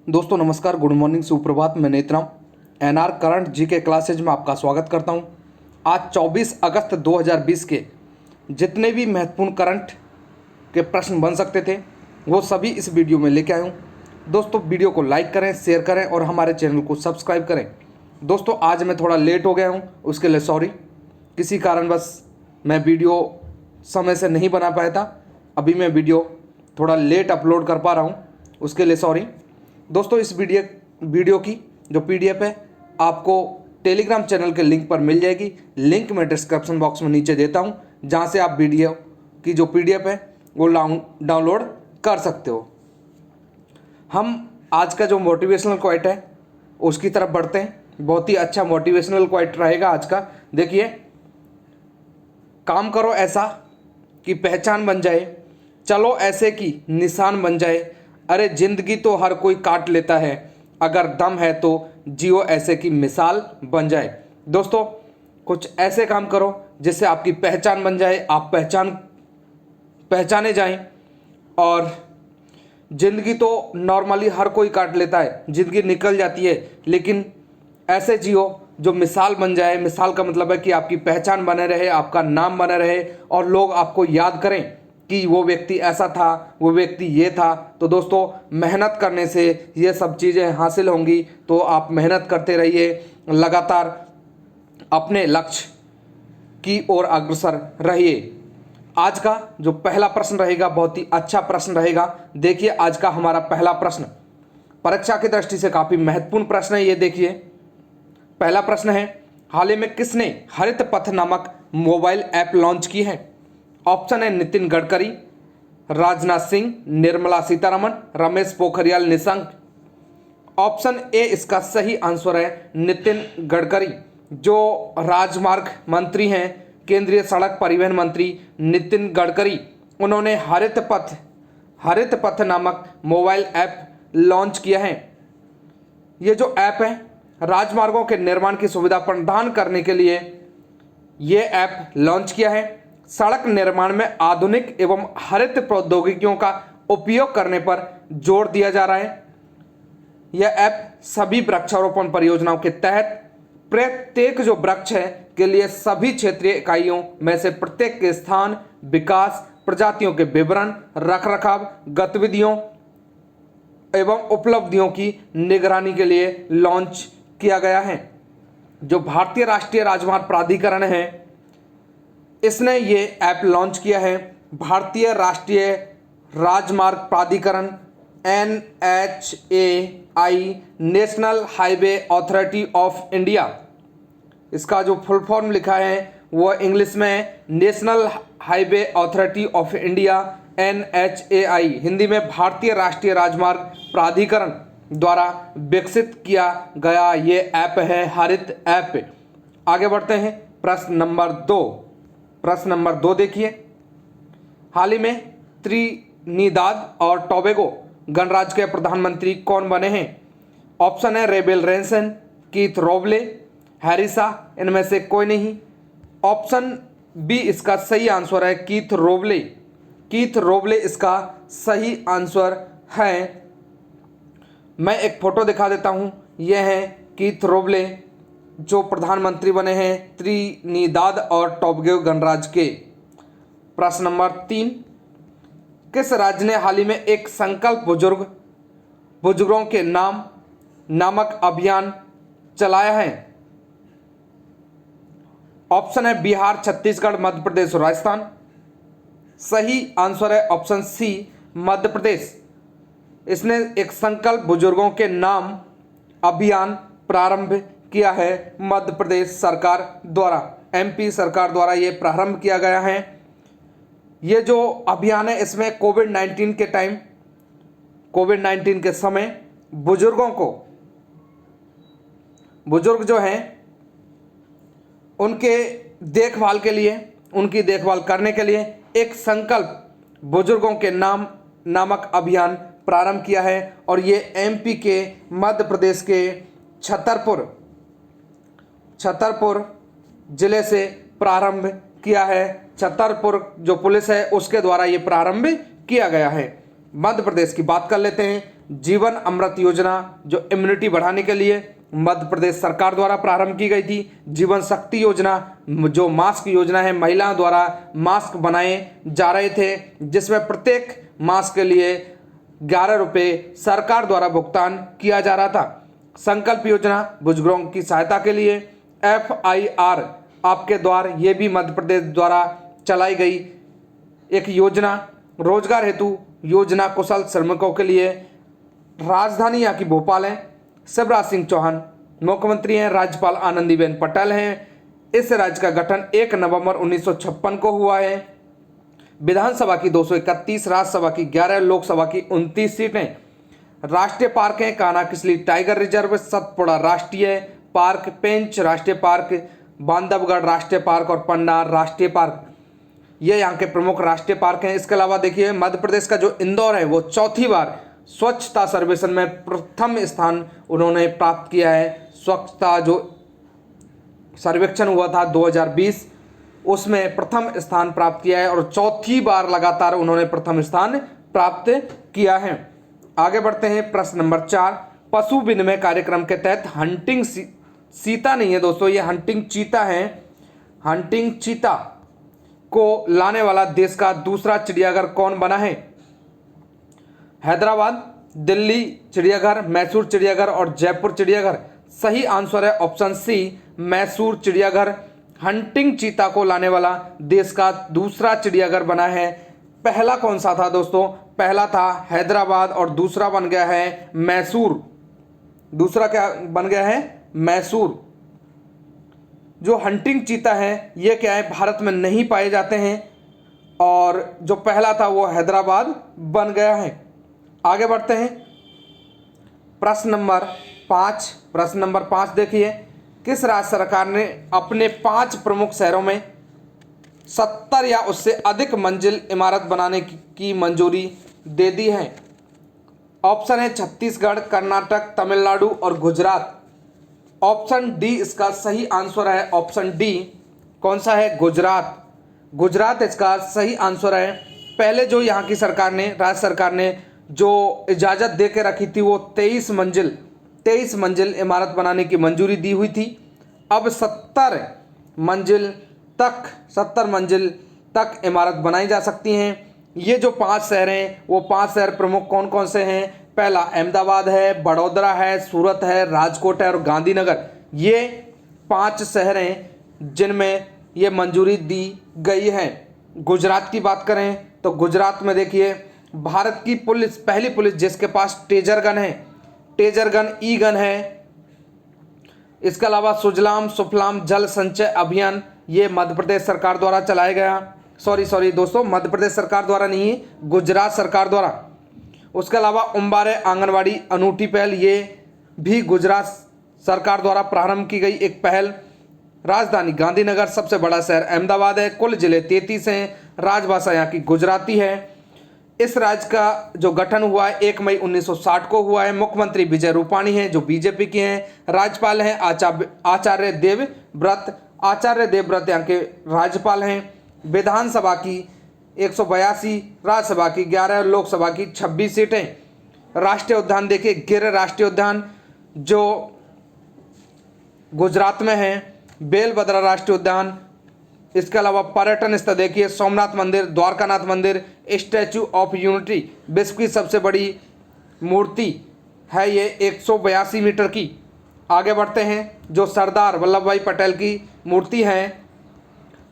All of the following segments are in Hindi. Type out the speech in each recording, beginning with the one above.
दोस्तों नमस्कार, गुड मॉर्निंग, सुप्रभात। मैं Netram NR current GK classes में आपका स्वागत करता हूं। आज 24 अगस्त 2020 के जितने भी महत्वपूर्ण करंट के प्रश्न बन सकते थे वो सभी इस वीडियो में लेके आया हूं। दोस्तों वीडियो को लाइक करें, शेयर करें और हमारे चैनल को सब्सक्राइब करें। दोस्तों आज मैं थोड़ा लेट हो गया हूँ, उसके लिए सॉरी। किसी कारणवश मैं वीडियो समय से नहीं बना पाया था। अभी मैं वीडियो थोड़ा लेट अपलोड कर पा रहा हूँ, उसके लिए सॉरी। दोस्तों इस वीडियो की जो पीडीएफ है आपको टेलीग्राम चैनल के लिंक पर मिल जाएगी। लिंक मैं डिस्क्रिप्शन बॉक्स में नीचे देता हूं, जहां से आप वीडियो की जो पीडीएफ है वो डाउनलोड कर सकते हो। हम आज का जो मोटिवेशनल क्वाइट है उसकी तरफ बढ़ते हैं। बहुत ही अच्छा मोटिवेशनल क्वाइट रहेगा आज का। देखिए, काम करो ऐसा कि पहचान बन जाए, चलो ऐसे कि निशान बन जाए। अरे जिंदगी तो हर कोई काट लेता है, अगर दम है तो जियो ऐसे की मिसाल बन जाए। दोस्तों कुछ ऐसे काम करो जिससे आपकी पहचान बन जाए, आप पहचाने जाएं। और ज़िंदगी तो नॉर्मली हर कोई काट लेता है, ज़िंदगी निकल जाती है, लेकिन ऐसे जियो जो मिसाल बन जाए। मिसाल का मतलब है कि आपकी पहचान बने रहे, आपका नाम बने रहे और लोग आपको याद करें कि वो व्यक्ति ऐसा था, वो व्यक्ति ये था। तो दोस्तों मेहनत करने से ये सब चीज़ें हासिल होंगी, तो आप मेहनत करते रहिए, लगातार अपने लक्ष्य की ओर अग्रसर रहिए। आज का जो पहला प्रश्न रहेगा बहुत ही अच्छा प्रश्न रहेगा। देखिए आज का हमारा पहला प्रश्न परीक्षा की दृष्टि से काफ़ी महत्वपूर्ण प्रश्न है। ये देखिए, पहला प्रश्न है, हाल ही में किसने हरित पथ नामक मोबाइल ऐप लॉन्च की है? ऑप्शन है नितिन गडकरी, राजनाथ सिंह, निर्मला सीतारमण, रमेश पोखरियाल निशंक। ऑप्शन ए इसका सही आंसर है नितिन गडकरी, जो राजमार्ग मंत्री हैं, केंद्रीय सड़क परिवहन मंत्री नितिन गडकरी। उन्होंने हरित पथ नामक मोबाइल ऐप लॉन्च किया है। ये जो ऐप है राजमार्गों के निर्माण की सुविधा प्रदान करने के लिए ये ऐप लॉन्च किया है। सड़क निर्माण में आधुनिक एवं हरित प्रौद्योगिकियों का उपयोग करने पर जोर दिया जा रहा है। यह ऐप सभी वृक्षारोपण परियोजनाओं के तहत प्रत्येक जो वृक्ष है के लिए सभी क्षेत्रीय इकाइयों में से प्रत्येक के स्थान, विकास, प्रजातियों के विवरण, रखरखाव, गतिविधियों एवं उपलब्धियों की निगरानी के लिए लॉन्च किया गया है। जो भारतीय राष्ट्रीय राजमार्ग प्राधिकरण है इसने ये ऐप लॉन्च किया है। भारतीय राष्ट्रीय राजमार्ग प्राधिकरण NHAI, national highway authority of India. इसका जो फुल फॉर्म लिखा है वो इंग्लिश में national highway authority of India NHAI, Hindi में भारतीय राष्ट्रीय राजमार्ग प्राधिकरण द्वारा विकसित किया गया ये ऐप है हरित ऐप। आगे बढ़ते हैं प्रश्न नंबर दो देखिए, हाल ही में त्रिनिदाद और टोबैगो गणराज्य के प्रधानमंत्री कौन बने हैं? ऑप्शन है रेबेल रेंसन, कीथ रोबले, हैरिसा, इनमें से कोई नहीं। ऑप्शन बी इसका सही आंसर है कीथ रोबले इसका सही आंसर है। मैं एक फोटो दिखा देता हूं, यह है कीथ रोबले जो प्रधानमंत्री बने हैं त्रिनिदाद और टोबैगो गणराज्य के। प्रश्न नंबर 3, किस राज्य ने हाल ही में एक संकल्प बुजुर्गों के नाम नामक अभियान चलाया है? ऑप्शन है बिहार, छत्तीसगढ़, मध्य प्रदेश और राजस्थान। सही आंसर है ऑप्शन सी, मध्य प्रदेश। इसने एक संकल्प बुजुर्गों के नाम अभियान प्रारंभ किया है मध्य प्रदेश सरकार द्वारा, MP सरकार द्वारा ये प्रारंभ किया गया है। ये जो अभियान है इसमें कोविड-19 के समय बुजुर्ग जो हैं उनकी देखभाल करने के लिए एक संकल्प बुजुर्गों के नाम नामक अभियान प्रारंभ किया है। और ये MP के मध्य प्रदेश के छतरपुर जिले से प्रारंभ किया है। छतरपुर जो पुलिस है उसके द्वारा ये प्रारंभ किया गया है। मध्य प्रदेश की बात कर लेते हैं। जीवन अमृत योजना जो इम्यूनिटी बढ़ाने के लिए मध्य प्रदेश सरकार द्वारा प्रारंभ की गई थी। जीवन शक्ति योजना जो मास्क योजना है, महिलाओं द्वारा मास्क बनाए जा रहे थे, जिसमें प्रत्येक मास्क के लिए 11 रुपये सरकार द्वारा भुगतान किया जा रहा था। संकल्प योजना बुजुर्गों की सहायता के लिए। FIR आपके द्वार, ये भी मध्य प्रदेश द्वारा चलाई गई एक योजना। रोजगार हेतु योजना कुशल श्रमिकों के लिए। राजधानी यहाँ की भोपाल है। शिवराज सिंह चौहान मुख्यमंत्री हैं, राज्यपाल आनंदीबेन पटेल हैं। इस राज्य का गठन 1 नवंबर 1956 को हुआ है। विधानसभा की 231, राज्यसभा की 11, लोकसभा की 29 सीटें। राष्ट्रीय पार्क हैं कान्हा किसली टाइगर रिजर्व, सतपुड़ा राष्ट्रीय पार्क, पेंच राष्ट्रीय पार्क, बांधवगढ़ राष्ट्रीय पार्क और पन्नार राष्ट्रीय पार्क, ये यहाँ के प्रमुख राष्ट्रीय पार्क हैं। इसके अलावा देखिए मध्य प्रदेश का जो इंदौर है वो चौथी बार स्वच्छता सर्वेक्षण में प्रथम स्थान उन्होंने प्राप्त किया है। स्वच्छता जो सर्वेक्षण हुआ था 2020 उसमें प्रथम स्थान प्राप्त किया है और चौथी बार लगातार उन्होंने प्रथम स्थान प्राप्त किया है। आगे बढ़ते हैं। प्रश्न नंबर 4, पशु विनिमय कार्यक्रम के तहत हंटिंग चीता नहीं है दोस्तों, ये हंटिंग चीता है। हंटिंग चीता को लाने वाला देश का दूसरा चिड़ियाघर कौन बना है? हैदराबाद, दिल्ली चिड़ियाघर, मैसूर चिड़ियाघर और जयपुर चिड़ियाघर। सही आंसर है ऑप्शन सी, मैसूर चिड़ियाघर। हंटिंग चीता को लाने वाला देश का दूसरा चिड़ियाघर बना है। पहला कौन सा था दोस्तों? पहला था हैदराबाद और दूसरा बन गया है मैसूर। दूसरा क्या बन गया है? मैसूर। जो हंटिंग चीता है ये क्या है, भारत में नहीं पाए जाते हैं और जो पहला था वो हैदराबाद बन गया है। आगे बढ़ते हैं। प्रश्न नंबर 5 देखिए, किस राज्य सरकार ने अपने 5 प्रमुख शहरों में 70 या उससे अधिक मंजिल इमारत बनाने की मंजूरी दे दी है? ऑप्शन है छत्तीसगढ़, कर्नाटक, तमिलनाडु और गुजरात। ऑप्शन डी इसका सही आंसर है। ऑप्शन डी कौन सा है? गुजरात। गुजरात इसका सही आंसर है। पहले जो यहाँ की सरकार ने, राज्य सरकार ने जो इजाज़त दे के रखी थी वो 23 मंजिल इमारत बनाने की मंजूरी दी हुई थी। अब 70 मंजिल तक इमारत बनाई जा सकती हैं। ये जो 5 शहर हैं वो 5 शहर प्रमुख कौन कौन से हैं? पहला अहमदाबाद है, बड़ौदा है, सूरत है, राजकोट है और गांधीनगर। ये 5 शहर हैं जिनमें ये मंजूरी दी गई है। गुजरात की बात करें तो गुजरात में देखिए भारत की पुलिस, पहली पुलिस जिसके पास टेजर गन है, टेजर गन ई गन है। इसके अलावा सुजलाम सुफलाम जल संचय अभियान ये मध्य प्रदेश सरकार द्वारा चलाया गया। सॉरी दोस्तों, मध्य प्रदेश सरकार द्वारा नहीं, गुजरात सरकार द्वारा। उसके अलावा उम्बारे आंगनवाड़ी अनूठी पहल, ये भी गुजरात सरकार द्वारा प्रारंभ की गई एक पहल। राजधानी गांधीनगर, सबसे बड़ा शहर अहमदाबाद है, कुल जिले 33 हैं, राजभाषा यहाँ की गुजराती है। इस राज्य का जो गठन हुआ है 1 मई 1960 को हुआ है। मुख्यमंत्री विजय रूपाणी हैं जो बीजेपी के हैं। राज्यपाल हैं आचार्य देवव्रत यहाँ के राज्यपाल हैं। विधानसभा की 182, राज्यसभा की 11, लोकसभा की 26 सीटें। राष्ट्रीय उद्यान देखिए, गिर राष्ट्रीय उद्यान जो गुजरात में है, बेलभद्रा राष्ट्रीय उद्यान। इसके अलावा पर्यटन स्थल देखिए, सोमनाथ मंदिर, द्वारकानाथ मंदिर, स्टैचू ऑफ यूनिटी, विश्व की सबसे बड़ी मूर्ति है ये 182 मीटर की। आगे बढ़ते हैं, जो सरदार वल्लभ भाई पटेल की मूर्ति है।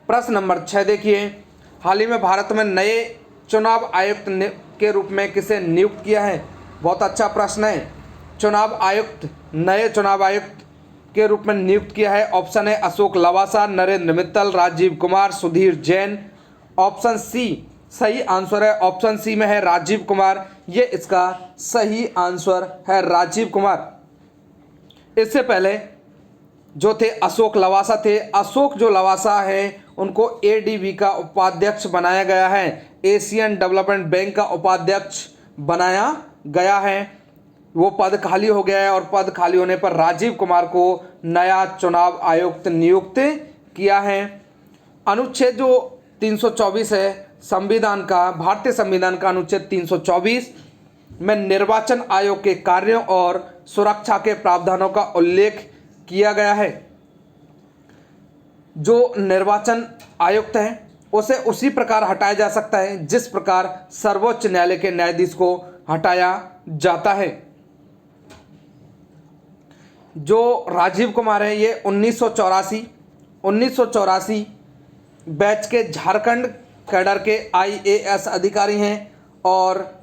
प्रश्न नंबर 6 देखिए, हाल ही में भारत में नए चुनाव आयुक्त के रूप में किसे नियुक्त किया है? बहुत अच्छा प्रश्न है। नए चुनाव आयुक्त के रूप में नियुक्त किया है। ऑप्शन है अशोक लवासा, नरेंद्र मित्तल, राजीव कुमार, सुधीर जैन। ऑप्शन सी सही आंसर है। ऑप्शन सी में है राजीव कुमार, ये इसका सही आंसर है, राजीव कुमार। इससे पहले जो थे अशोक लवासा थे। अशोक जो लवासा है उनको ADB का उपाध्यक्ष बनाया गया है, एशियन डेवलपमेंट बैंक का उपाध्यक्ष बनाया गया है। वो पद खाली हो गया है और पद खाली होने पर राजीव कुमार को नया चुनाव आयुक्त नियुक्त किया है। अनुच्छेद जो 324 है संविधान का, भारतीय संविधान का अनुच्छेद 324 में निर्वाचन आयोग के कार्यों और सुरक्षा के प्रावधानों का उल्लेख किया गया है। जो निर्वाचन आयुक्त है उसे उसी प्रकार हटाया जा सकता है जिस प्रकार सर्वोच्च न्यायालय के न्यायाधीश को हटाया जाता है। जो राजीव कुमार है ये 1984 बैच के झारखंड कैडर के IAS अधिकारी हैं और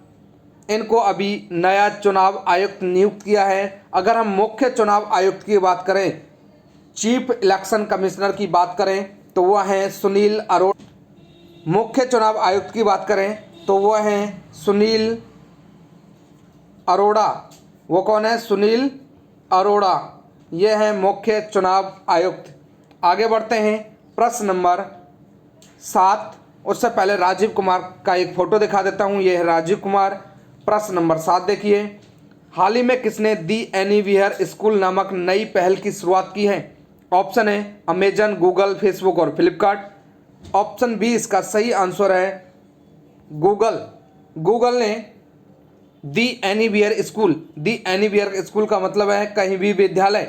इनको अभी नया चुनाव आयुक्त नियुक्त किया है। अगर हम मुख्य चुनाव आयुक्त की बात करें, चीफ इलेक्शन कमिश्नर की बात करें तो वह हैं सुनील अरोड़ा। मुख्य चुनाव आयुक्त की बात करें तो वह हैं सुनील अरोड़ा। वो कौन है? सुनील अरोड़ा। ये हैं मुख्य चुनाव आयुक्त। आगे बढ़ते हैं प्रश्न नंबर 7। उससे पहले राजीव कुमार का एक फ़ोटो दिखा देता हूँ। ये है राजीव कुमार। प्रश्न नंबर 7 देखिए, हाल ही में किसने दी एनीवेयर स्कूल नामक नई पहल की शुरुआत की है? ऑप्शन है अमेजन, गूगल, फेसबुक और फ्लिपकार्ट। ऑप्शन बी इसका सही आंसर है गूगल। गूगल ने दी एनीवेयर स्कूल का मतलब है कहीं भी विद्यालय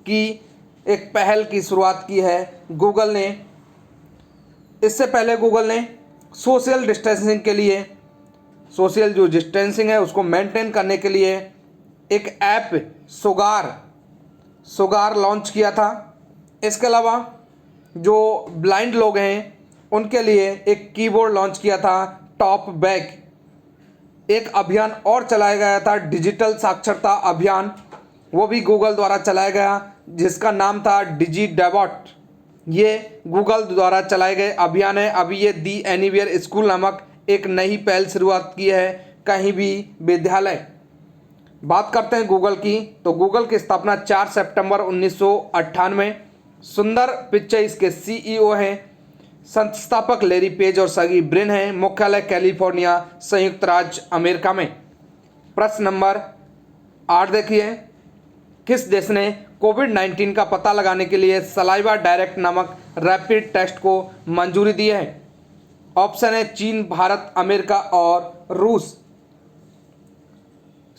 की एक पहल की शुरुआत की है गूगल ने। इससे पहले गूगल ने सोशल डिस्टेंसिंग के लिए, सोशल जो डिस्टेंसिंग है उसको मेंटेन करने के लिए एक ऐप सुगार लॉन्च किया था। इसके अलावा जो ब्लाइंड लोग हैं उनके लिए एक कीबोर्ड लॉन्च किया था, टॉप बैक। एक अभियान और चलाया गया था, डिजिटल साक्षरता अभियान, वो भी गूगल द्वारा चलाया गया, जिसका नाम था डिजी डेबॉट। ये गूगल द्वारा चलाए गए अभियान है। अभी ये दी एनीवेयर स्कूल नामक एक नई पहल शुरुआत की है कहीं भी विद्यालय। बात करते हैं गूगल की, तो गूगल की स्थापना 4 सितंबर 1998। सुंदर पिचाई इसके CEO हैं। संस्थापक लैरी पेज और सर्गी ब्रिन हैं। मुख्यालय कैलिफोर्निया, संयुक्त राज्य अमेरिका में। प्रश्न नंबर 8 देखिए, किस देश ने कोविड-19 का पता लगाने के लिए सलाइवा डायरेक्ट नामक रैपिड टेस्ट को मंजूरी दी है? ऑप्शन है चीन, भारत, अमेरिका और रूस।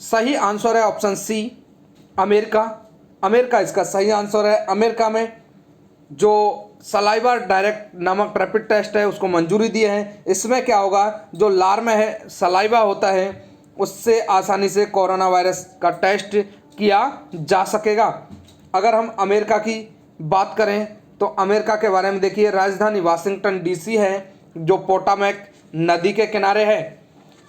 सही आंसर है ऑप्शन सी, अमेरिका इसका सही आंसर है। अमेरिका में जो सलाइवा डायरेक्ट नामक रैपिड टेस्ट है उसको मंजूरी दी है। इसमें क्या होगा, जो लार में है सलाइवा होता है उससे आसानी से कोरोना वायरस का टेस्ट किया जा सकेगा। अगर हम अमेरिका की बात करें तो अमेरिका के बारे में देखिए, राजधानी वाशिंगटन DC है जो पोटामेक नदी के किनारे है।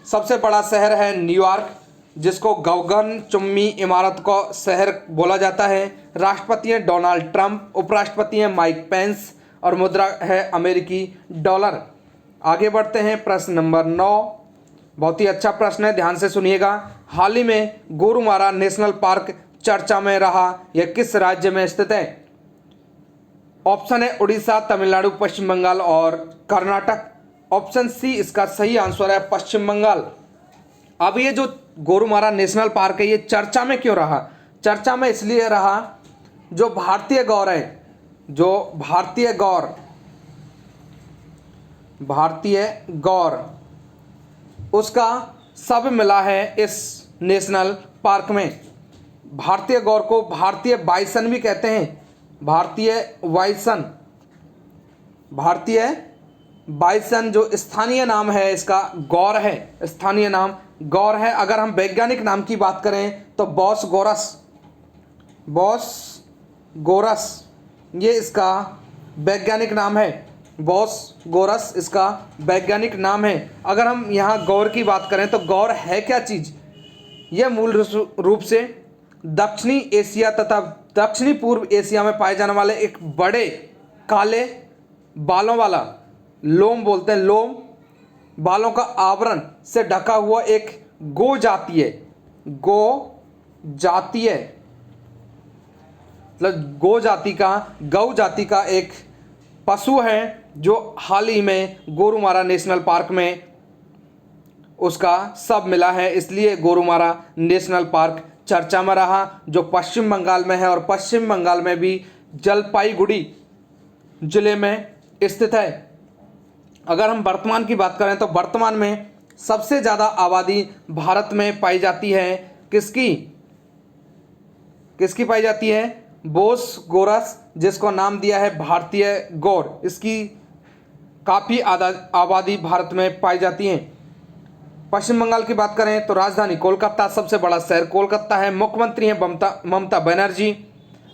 सबसे बड़ा शहर है न्यूयॉर्क, जिसको गगनचुंबी इमारत का शहर बोला जाता है। राष्ट्रपति हैं डोनाल्ड ट्रंप, उपराष्ट्रपति हैं माइक पेंस और मुद्रा है अमेरिकी डॉलर। आगे बढ़ते हैं प्रश्न नंबर 9। बहुत ही अच्छा प्रश्न है, ध्यान से सुनिएगा। हाल ही में गोरुमारा नेशनल पार्क चर्चा में रहा, यह किस राज्य में स्थित है? ऑप्शन है उड़ीसा, तमिलनाडु, पश्चिम बंगाल और कर्नाटक। ऑप्शन सी इसका सही आंसर है पश्चिम बंगाल। अब ये जो गोरुमारा नेशनल पार्क है ये चर्चा में क्यों रहा? चर्चा में इसलिए रहा, जो भारतीय गौर उसका सब मिला है इस नेशनल पार्क में। भारतीय गौर को भारतीय बाइसन भी कहते हैं। भारतीय बाइसन जो स्थानीय नाम है इसका गौर है, स्थानीय नाम गौर है। अगर हम वैज्ञानिक नाम की बात करें तो बॉस गोरस ये इसका वैज्ञानिक नाम है। बॉस गोरस इसका वैज्ञानिक नाम है। अगर हम यहाँ गौर की बात करें तो गौर है क्या चीज़? यह मूल रूप से दक्षिणी एशिया तथा दक्षिणी पूर्व एशिया में पाए जाने वाले एक बड़े काले बालों वाला, लोम बोलते हैं, लोम बालों का आवरण से ढका हुआ एक गौ जाति का एक पशु है जो हाल ही में गोरुमारा नेशनल पार्क में उसका सब मिला है, इसलिए गोरुमारा नेशनल पार्क चर्चा में रहा, जो पश्चिम बंगाल में है और पश्चिम बंगाल में भी जलपाईगुड़ी जिले में स्थित है। अगर हम वर्तमान की बात करें तो वर्तमान में सबसे ज़्यादा आबादी भारत में पाई जाती है किसकी किसकी पाई जाती है? बोस गोरस, जिसको नाम दिया है भारतीय गौर। इसकी काफ़ी आबादी भारत में पाई जाती है। पश्चिम बंगाल की बात करें तो राजधानी कोलकाता, सबसे बड़ा शहर कोलकाता है। मुख्यमंत्री हैं ममता बनर्जी।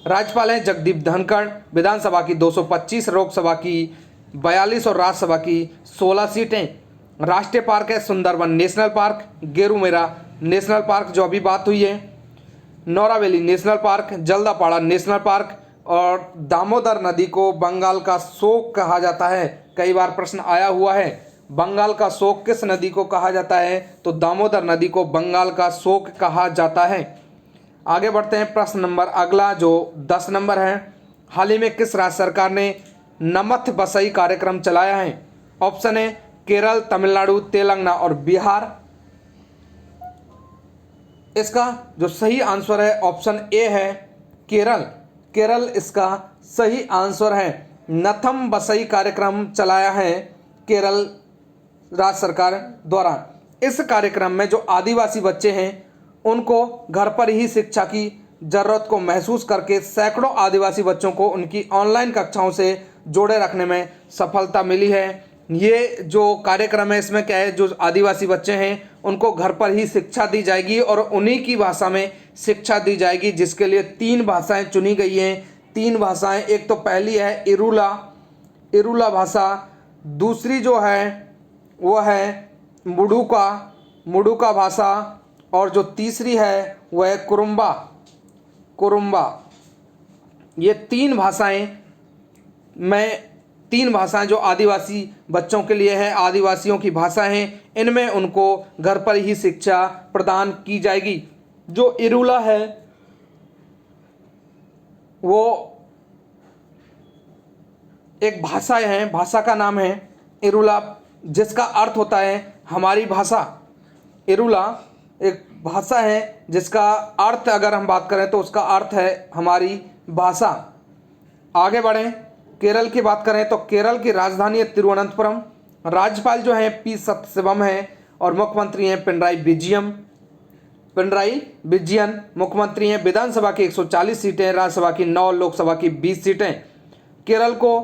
राज्यपाल हैं जगदीप धनखड़। विधानसभा की 225, लोकसभा की 42 और राज्यसभा की 16 सीटें। राष्ट्रीय पार्क है Sundarban national park, Gorumara national park जो अभी बात हुई है, Neora Valley national park, Jaldapara national park, और दामोदर नदी को बंगाल का शोक कहा जाता है। कई बार प्रश्न आया हुआ है, बंगाल का शोक किस नदी को कहा जाता है? तो दामोदर नदी को बंगाल का शोक कहा जाता है। आगे बढ़ते हैं, प्रश्न नंबर अगला जो 10 नंबर है। हाल ही में किस राज्य सरकार ने नमथ बसई कार्यक्रम चलाया है? ऑप्शन है केरल, तमिलनाडु, तेलंगाना और बिहार। इसका जो सही आंसर है ऑप्शन ए है केरल। केरल इसका सही आंसर है। नथम बसई कार्यक्रम चलाया है केरल राज्य सरकार द्वारा। इस कार्यक्रम में जो आदिवासी बच्चे हैं उनको घर पर ही शिक्षा की ज़रूरत को महसूस करके सैकड़ों आदिवासी बच्चों को उनकी ऑनलाइन कक्षाओं से जोड़े रखने में सफलता मिली है। ये जो कार्यक्रम है इसमें क्या है, जो आदिवासी बच्चे हैं उनको घर पर ही शिक्षा दी जाएगी और उन्हीं की भाषा में शिक्षा दी जाएगी, जिसके लिए 3 भाषाएं चुनी गई हैं। 3 भाषाएं, एक तो पहली है इरुला भाषा, दूसरी जो है वो है मुडुका भाषा, और जो तीसरी है वह है कुरुम्बा। ये 3 भाषाएं जो आदिवासी बच्चों के लिए है, आदिवासियों की भाषा हैं, इनमें उनको घर पर ही शिक्षा प्रदान की जाएगी। जो इरुला है वो एक भाषा है, भाषा का नाम है इरुला, जिसका अर्थ होता है हमारी भाषा। इरुला एक भाषा है जिसका अर्थ अगर हम बात करें तो उसका अर्थ है हमारी भाषा। आगे बढ़ें, केरल की बात करें तो केरल की राजधानी है तिरुवनंतपुरम। राज्यपाल जो है पी सत्सवम है और मुख्यमंत्री हैं पिनराई विजयन मुख्यमंत्री हैं। विधानसभा की 140 सीटें, राज्यसभा की 9, लोकसभा की 20 सीटें। केरल को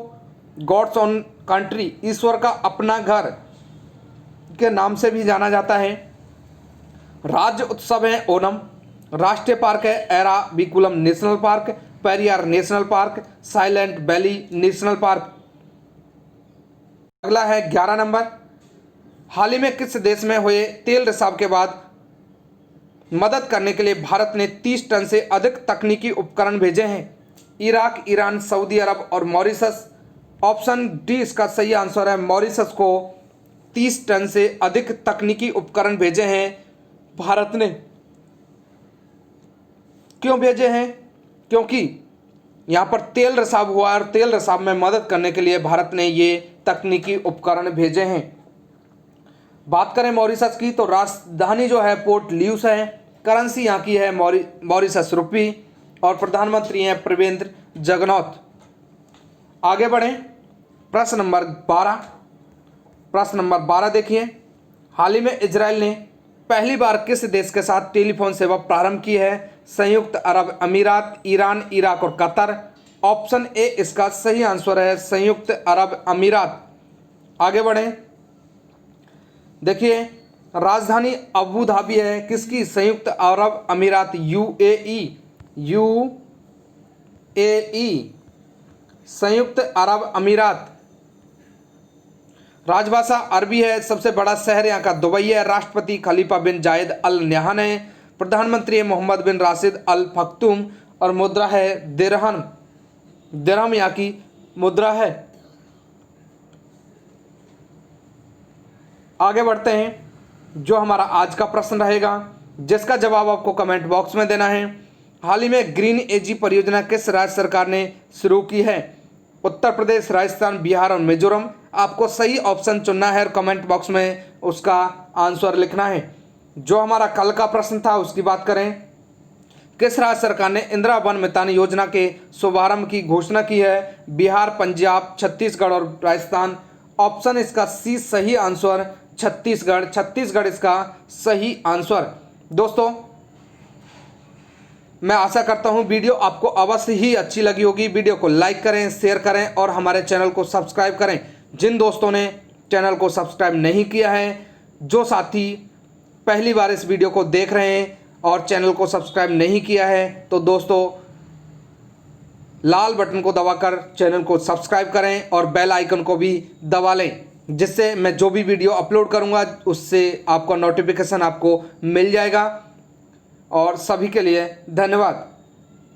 गॉड्स ओन कंट्री, ईश्वर का अपना घर के नाम से भी जाना जाता है। राज्य उत्सव है ओणम। राष्ट्रीय पार्क है Eravikulam national park, Periyar national park, silent valley national park. अगला है 11 नंबर। हाल ही में किस देश में हुए तेल रिसाव के बाद मदद करने के लिए भारत ने 30 टन से अधिक तकनीकी उपकरण भेजे हैं? इराक, ईरान, सऊदी अरब और मॉरिशस। ऑप्शन डी इसका सही आंसर है। मॉरिशस को 30 टन से अधिक तकनीकी उपकरण भेजे हैं भारत ने। क्यों भेजे हैं? क्योंकि यहाँ पर तेल रिसाव हुआ और तेल रिसाव में मदद करने के लिए भारत ने ये तकनीकी उपकरण भेजे हैं। बात करें मॉरिशस की तो राजधानी जो है पोर्ट ल्यूस है। करेंसी यहाँ की है मॉरिशस रुपी और प्रधानमंत्री हैं प्रविंद्र जगनॉथ। आगे बढ़ें, प्रश्न नंबर 12 देखिए। हाल ही में इजराइल ने पहली बार किस देश के साथ टेलीफोन सेवा प्रारंभ की है? संयुक्त अरब अमीरात, ईरान, इराक और कतर। ऑप्शन ए इसका सही आंसर है, संयुक्त अरब अमीरात। आगे बढ़ें, देखिए राजधानी अबू धाबी है किसकी? संयुक्त अरब अमीरात, यूएई, संयुक्त अरब अमीरात। राजभाषा अरबी है। सबसे बड़ा शहर यहाँ का दुबई है। राष्ट्रपति खलीफा बिन जायद अल नहयान है। प्रधानमंत्री है मोहम्मद बिन राशिद अल मक्तूम और मुद्रा है दिरहम यहाँ की मुद्रा है। आगे बढ़ते हैं, जो हमारा आज का प्रश्न रहेगा जिसका जवाब आपको कमेंट बॉक्स में देना है। हाल ही में ग्रीन एजी परियोजना किस राज्य सरकार ने शुरू की है? उत्तर प्रदेश, राजस्थान, बिहार और मिजोरम। आपको सही ऑप्शन चुनना है और कमेंट बॉक्स में उसका आंसर लिखना है। जो हमारा कल का प्रश्न था उसकी बात करें, किस राज्य सरकार ने इंदिरा वन मितान योजना के शुभारंभ की घोषणा की है? बिहार, पंजाब, छत्तीसगढ़ और राजस्थान। ऑप्शन इसका सी सही आंसर छत्तीसगढ़। छत्तीसगढ़ इसका सही आंसर। दोस्तों मैं आशा करता हूं वीडियो आपको अवश्य ही अच्छी लगी होगी। वीडियो को लाइक करें, शेयर करें और हमारे चैनल को सब्सक्राइब करें। जिन दोस्तों ने चैनल को सब्सक्राइब नहीं किया है, जो साथी पहली बार इस वीडियो को देख रहे हैं और चैनल को सब्सक्राइब नहीं किया है, तो दोस्तों लाल बटन को दबाकर चैनल को सब्सक्राइब करें और बेल आइकन को भी दबा लें, जिससे मैं जो भी वीडियो अपलोड करूंगा उससे आपका नोटिफिकेशन आपको मिल जाएगा। और सभी के लिए धन्यवाद।